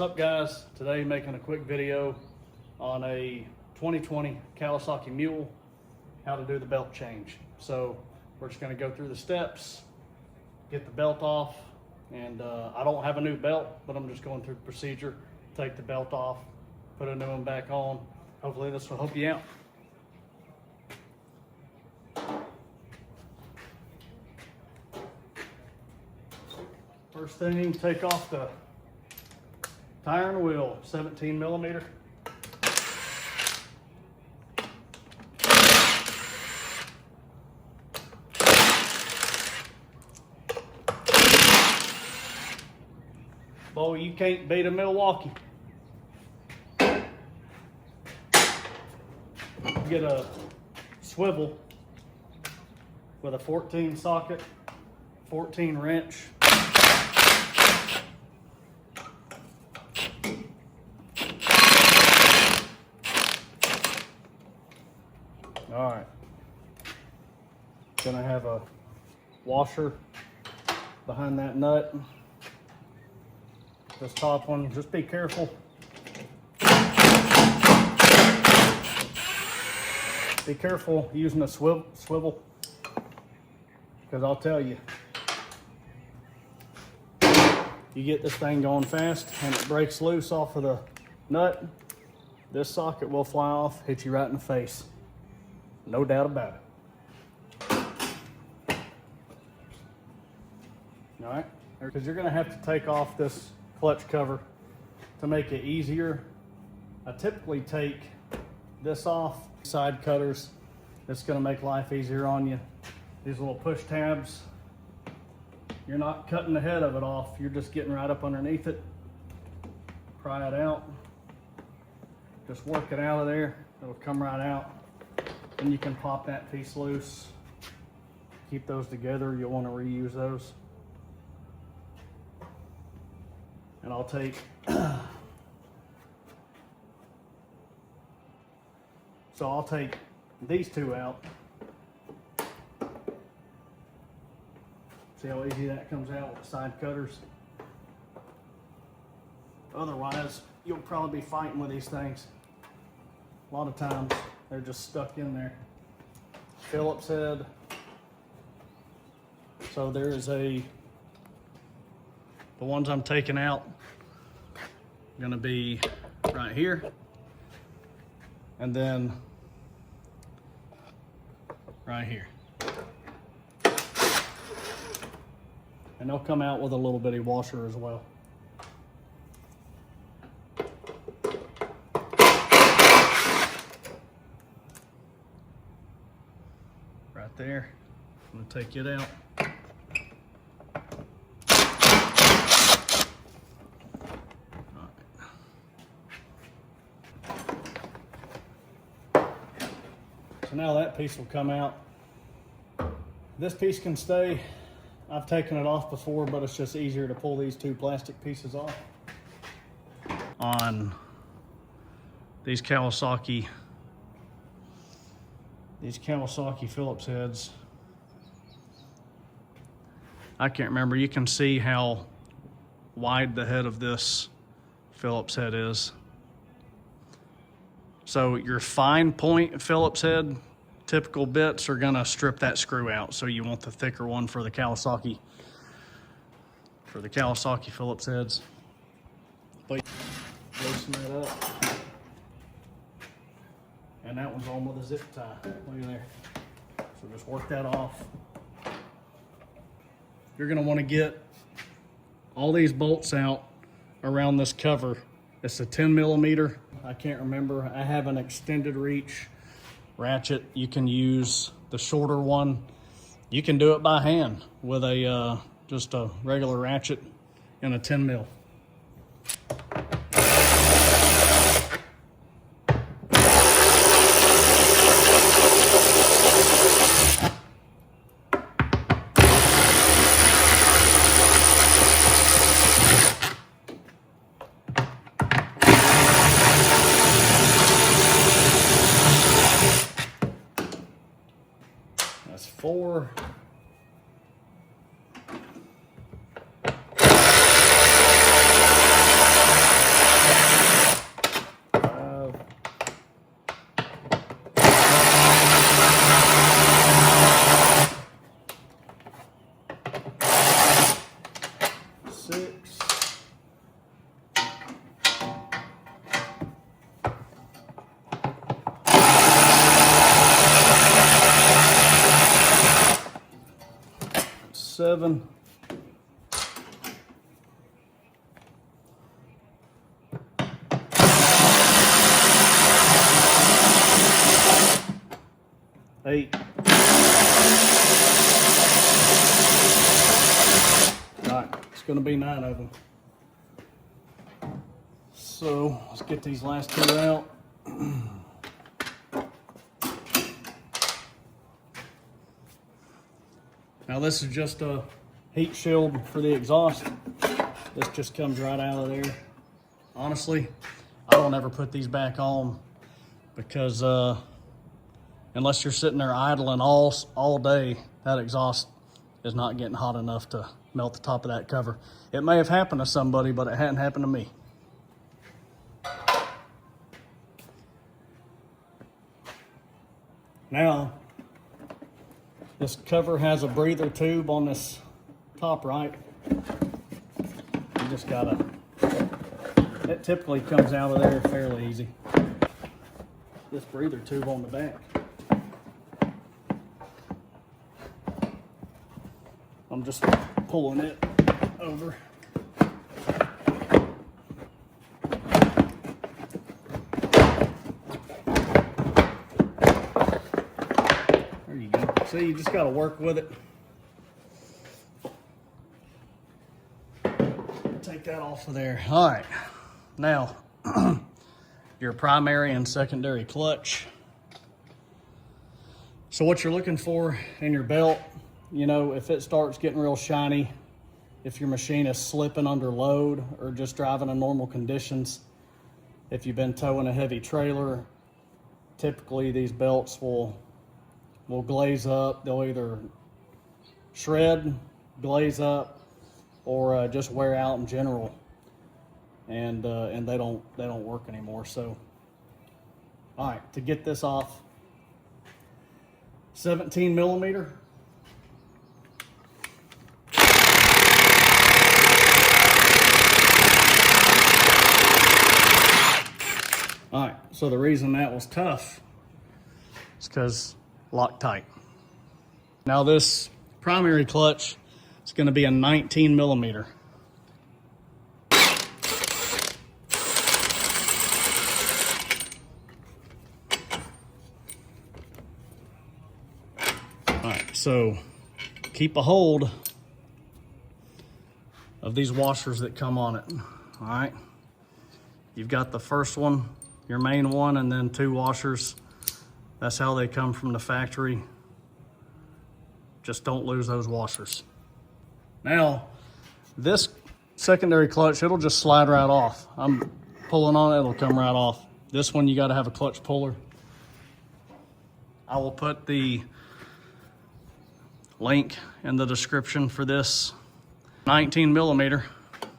up, guys? Today making a quick video on a 2020 Kawasaki Mule, how to do the belt change. So we're just going to go through the steps, get the belt off, and I don't have a new belt, but I'm just going through the procedure. Take the belt off, put a new one back on. Hopefully this will help you out. First thing, take off the tire and wheel, 17 millimeter. Boy, you can't beat a Milwaukee. Get a swivel with a 14 socket, 14 wrench. All right, gonna have a washer behind that nut. This top one, just be careful. Be careful using a swivel, because I'll tell you, you get this thing going fast and it breaks loose off of the nut, this socket will fly off, hit you right in the face. No doubt about it. All right, because you're gonna have to take off this clutch cover to make it easier. I typically take this off. Side cutters, it's gonna make life easier on you. These little push tabs, you're not cutting the head of it off, you're just getting right up underneath it. Pry it out. Just work it out of there, it'll come right out. And you can pop that piece loose. Keep those together, you'll want to reuse those. And I'll take so I'll take these two out. See how easy that comes out with the side cutters? Otherwise, you'll probably be fighting with these things. A lot of times, they're just stuck in there. Phillips head. So there is the ones I'm taking out, gonna be right here. And then right here. And they'll come out with a little bitty washer as well. Right there. I'm gonna take it out. So now that piece will come out. This piece can stay. I've taken it off before, but it's just easier to pull these two plastic pieces off. On these Kawasaki Phillips heads, I can't remember, you can see how wide the head of this Phillips head is. So your fine point Phillips head, typical bits are gonna strip that screw out. So you want the thicker one for the Kawasaki Phillips heads. But loosen that up. And that one's on with a zip tie. Look at there. So just work that off. You're gonna wanna get all these bolts out around this cover. It's a 10 millimeter. I can't remember. I have an extended reach ratchet. You can use the shorter one. You can do it by hand with a just a regular ratchet and a 10 mil. That's 4. 7. Eight. Alright, it's going to be 9 of them. So let's get these last 2 out. Now this is just a heat shield for the exhaust. This just comes right out of there. Honestly, I don't ever put these back on because unless you're sitting there idling all day, that exhaust is not getting hot enough to melt the top of that cover. It may have happened to somebody, but it hadn't happened to me. Now, this cover has a breather tube on this top right. You just gotta, it typically comes out of there fairly easy. This breather tube on the back. I'm just pulling it over. There you go. See, you just got to work with it. Take that off of there. All right. Now, your primary and secondary clutch. So what you're looking for in your belt, you know, if it starts getting real shiny, if your machine is slipping under load or just driving in normal conditions, if you've been towing a heavy trailer, typically these belts will glaze up. They'll either shred, glaze up, or just wear out in general, and they don't work anymore. So, all right, to get this off, 17 millimeter. All right, so the reason that was tough is because locked tight. Now this primary clutch is going to be a 19 millimeter. All right, so keep a hold of these washers that come on it. All right, you've got the first one, your main one, and then 2 washers. That's how they come from the factory. Just don't lose those washers. Now, this secondary clutch, it'll just slide right off. I'm pulling on it, it'll come right off. This one, you gotta have a clutch puller. I will put the link in the description for this 19 millimeter.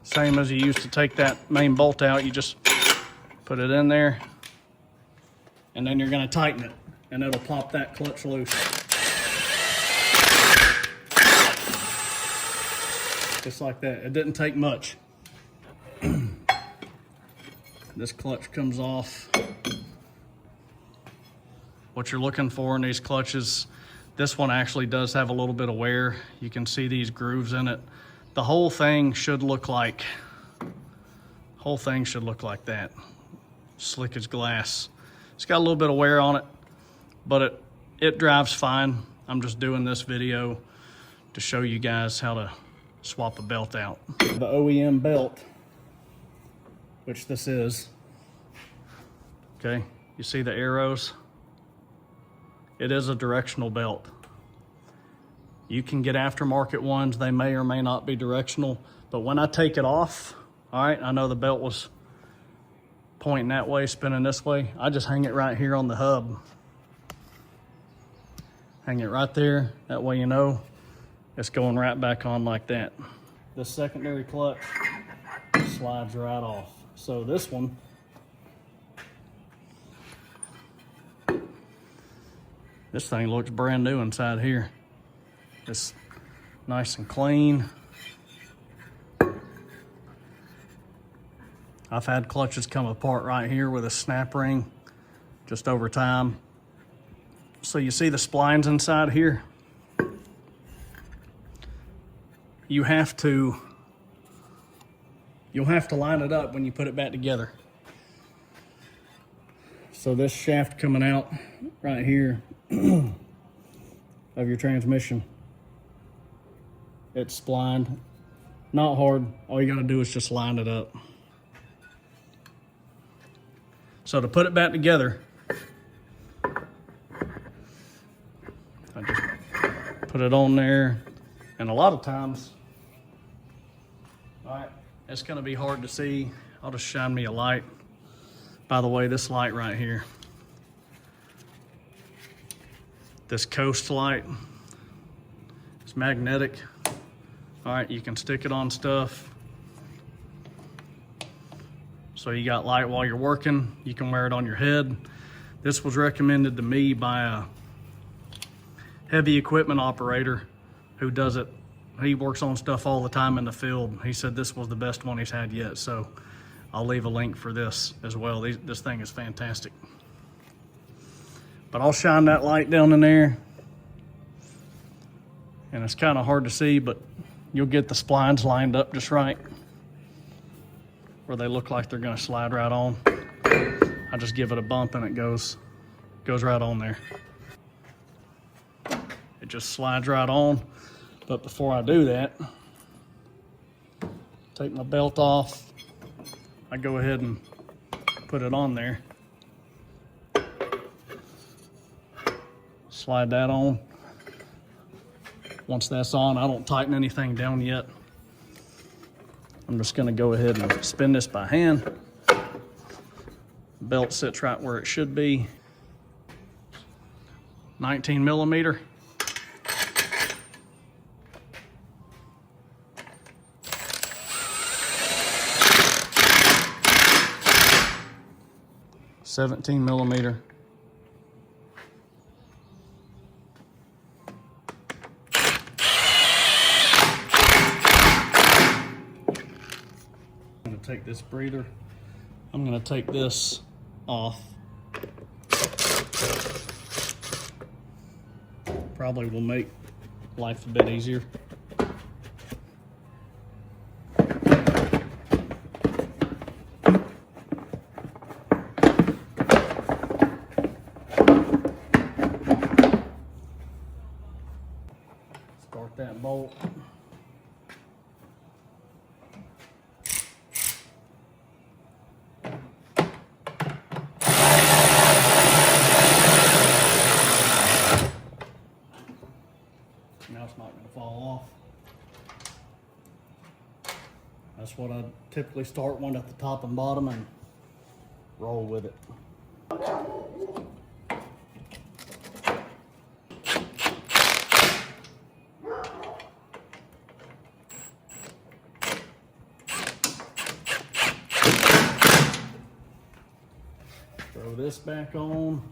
Same as you used to take that main bolt out. You just put it in there, and then you're gonna tighten it, and it'll pop that clutch loose. Just like that. It didn't take much. This clutch comes off. What you're looking for in these clutches, this one actually does have a little bit of wear. You can see these grooves in it. The whole thing should look like that. Slick as glass. It's got a little bit of wear on it, but it drives fine. I'm just doing this video to show you guys how to swap a belt out. The OEM belt, which this is, okay, you see the arrows? It is a directional belt. You can get aftermarket ones. They may or may not be directional, but when I take it off, all right, I know the belt was pointing that way, spinning this way. I just hang it right here on the hub. Hang it right there. That way you know it's going right back on like that. The secondary clutch slides right off. So this one, this thing looks brand new inside here. It's nice and clean. I've had clutches come apart right here with a snap ring just over time. So you see the splines inside here? you'll have to line it up when you put it back together. So this shaft coming out right here of your transmission, it's splined. Not hard. All you gotta do is just line it up. So to put it back together, I just put it on there, and a lot of times, all right, it's gonna be hard to see. I'll just shine me a light. By the way, this light right here, this coast light, it's magnetic. All right, you can stick it on stuff. So you got light while you're working. You can wear it on your head. This was recommended to me by a heavy equipment operator who does it. He works on stuff all the time in the field. He said this was the best one he's had yet. So I'll leave a link for this as well. This thing is fantastic. But I'll shine that light down in there. And it's kind of hard to see, but you'll get the splines lined up just right, where they look like they're gonna slide right on. I just give it a bump and it goes right on there. It just slides right on. But before I do that, take my belt off. I go ahead and put it on there. Slide that on. Once that's on, I don't tighten anything down yet. I'm just gonna go ahead and spin this by hand. Belt sits right where it should be. 19 millimeter. $17 millimeter. I'm gonna take this breather. I'm gonna take this off. Probably will make life a bit easier. Start that bolt. Now it's not going to fall off. That's what I typically start, one at the top and bottom, and roll with it. Throw this back on.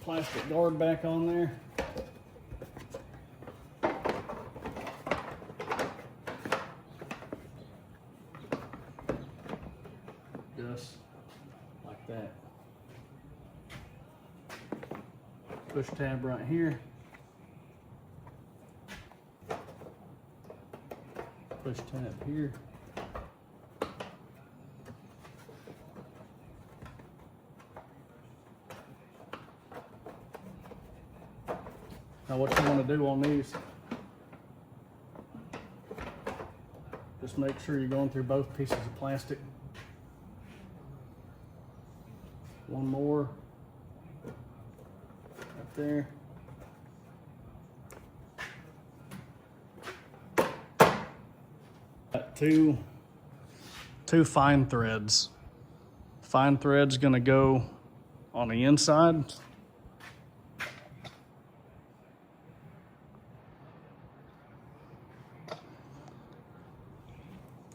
Plastic guard back on there. Just like that. Push tab right here. Push tab here. Now what you want to do on these, just make sure you're going through both pieces of plastic. One more right there. Got two fine threads. Fine thread's gonna go on the inside.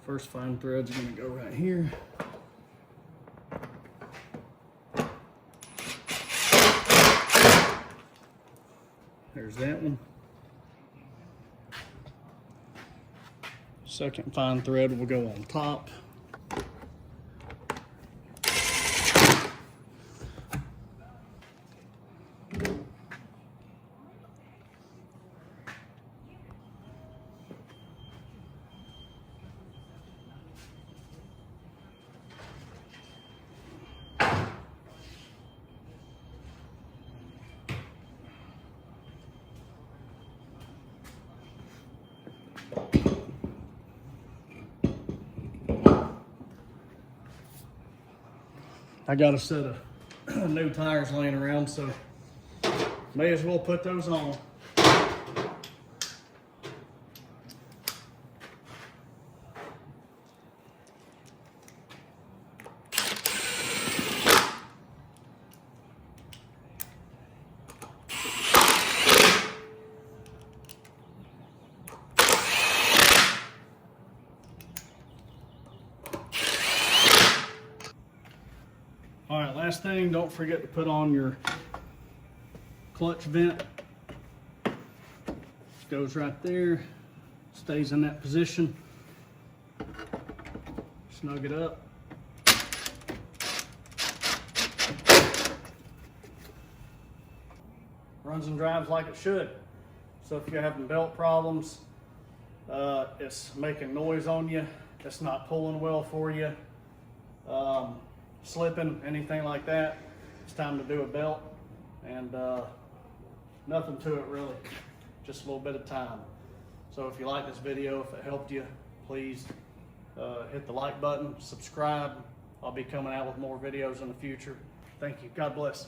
First fine thread's gonna go right here. There's that one. Second fine thread will go on top. I got a set of new tires laying around, so may as well put those on. All right, last thing, don't forget to put on your clutch vent. Goes right there, stays in that position. Snug it up. Runs and drives like it should. So if you're having belt problems, it's making noise on you, it's not pulling well for you, slipping, anything like that, it's time to do a belt. And nothing to it really, just a little bit of time. So if you like this video, if it helped you, please hit the like button, subscribe. I'll be coming out with more videos in the future. Thank you. God bless.